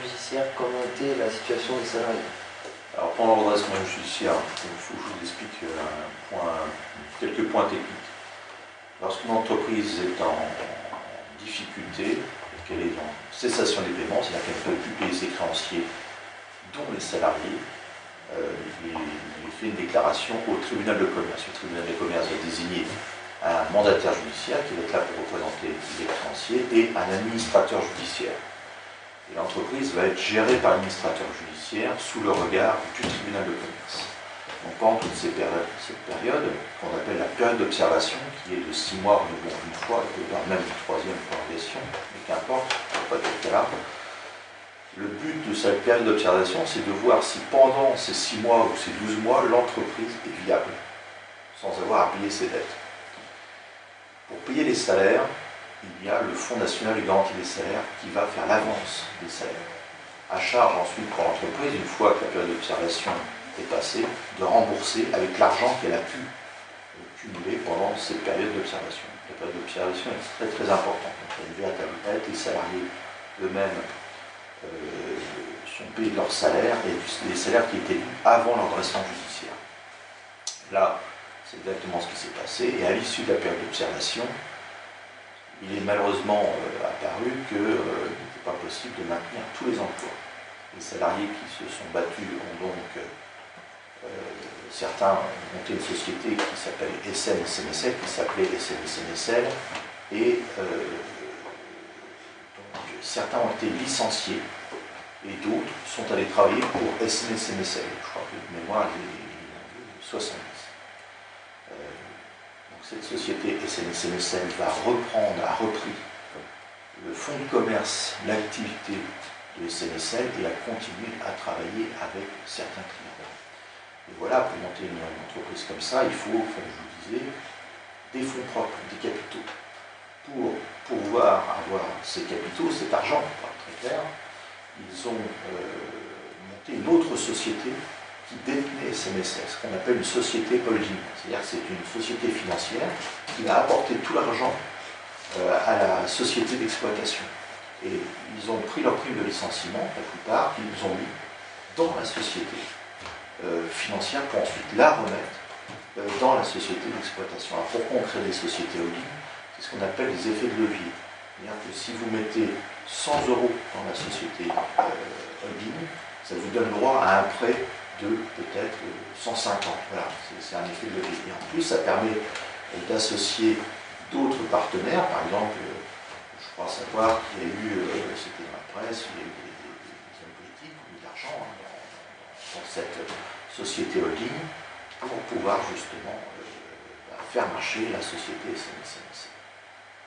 judiciaire, comment était la situation des salariés? Alors pendant le redressement judiciaire, il faut que je vous explique quelques points techniques. Lorsqu'une entreprise est en difficulté, qu'elle est en cessation des paiements, c'est-à-dire qu'elle ne peut plus payer ses créanciers, dont les salariés, il fait une déclaration au tribunal de commerce. Le tribunal de commerce va désigner un mandataire judiciaire qui va être là pour représenter les créanciers et un administrateur judiciaire. Et l'entreprise va être gérée par l'administrateur judiciaire sous le regard du tribunal de commerce. Donc pendant toute cette période, qu'on appelle la période d'observation, qui est de 6 mois renouvelée une fois, et voire même une troisième prolongation, mais qu'importe, pas de cas. Le but de cette période d'observation, c'est de voir si pendant ces 6 mois ou ces 12 mois, l'entreprise est viable, sans avoir à payer ses dettes. Pour payer les salaires, il y a le Fonds national de garantie des salaires qui va faire l'avance des salaires. À charge ensuite pour l'entreprise, une fois que la période d'observation est passée, de rembourser avec l'argent qu'elle a pu cumuler pendant cette période d'observation. La période d'observation est très très importante. Donc, il y a une véritable aide, les salariés eux-mêmes sont payés de leur salaire et les salaires qui étaient dus avant leur redressement judiciaire. Là, c'est exactement ce qui s'est passé, et à l'issue de la période d'observation, il est malheureusement apparu qu'il n'était pas possible de maintenir tous les emplois. Les salariés qui se sont battus ont donc, certains ont monté une société qui s'appelle SN-SNSL, qui s'appelait SN-SNSL, et donc, certains ont été licenciés, et d'autres sont allés travailler pour SN-SNSL. Je crois que de mémoire, il y a 70. Donc cette société SN-SNSL a repris le fonds de commerce, l'activité de SNSL, et a continué à travailler avec certains clients. Et voilà, pour monter une entreprise comme ça, il faut, comme je vous disais, des fonds propres, des capitaux. Pour pouvoir avoir ces capitaux, cet argent, pour être très clair, ils ont monté une autre société qui détenait SNSL, ce qu'on appelle une société holding. C'est-à-dire que c'est une société financière qui va apporter tout l'argent à la société d'exploitation. Et ils ont pris leur prime de licenciement, la plupart, qu'ils ont mis dans la société financière pour ensuite la remettre dans la société d'exploitation. Alors pourquoi on crée des sociétés holding? C'est ce qu'on appelle des effets de levier. C'est-à-dire que si vous mettez 100 € dans la société holding, ça vous donne droit à un prêt de peut-être 150. Voilà, c'est un effet de levier. Et en plus, ça permet d'associer d'autres partenaires. Par exemple, je crois savoir qu'il y a eu, c'était dans la presse, il y a eu des hommes politiques qui ont mis de l'argent dans cette société holding pour pouvoir justement faire marcher la société SNSL.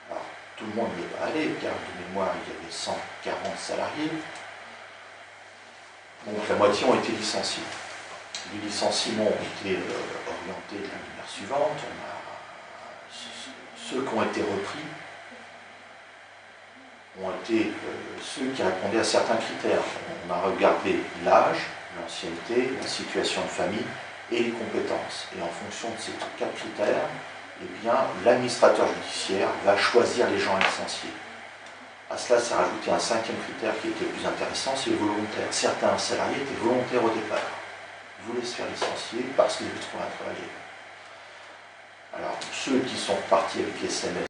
Alors, tout le monde n'y est pas allé, car de mémoire, il y avait 140 salariés. Donc la moitié ont été licenciés. Les licenciements ont été orientés de la manière suivante. Ceux qui ont été repris ont été ceux qui répondaient à certains critères. On a regardé l'âge, l'ancienneté, la situation de famille et les compétences. Et en fonction de ces 4 critères, eh bien, l'administrateur judiciaire va choisir les gens à licencier. À cela s'est rajouté un 5e critère qui était le plus intéressant, c'est le volontaire. Certains salariés étaient volontaires au départ. Ils voulaient se faire licencier parce qu'ils avaient trouvé un travail. Alors, ceux qui sont partis avec les SMS,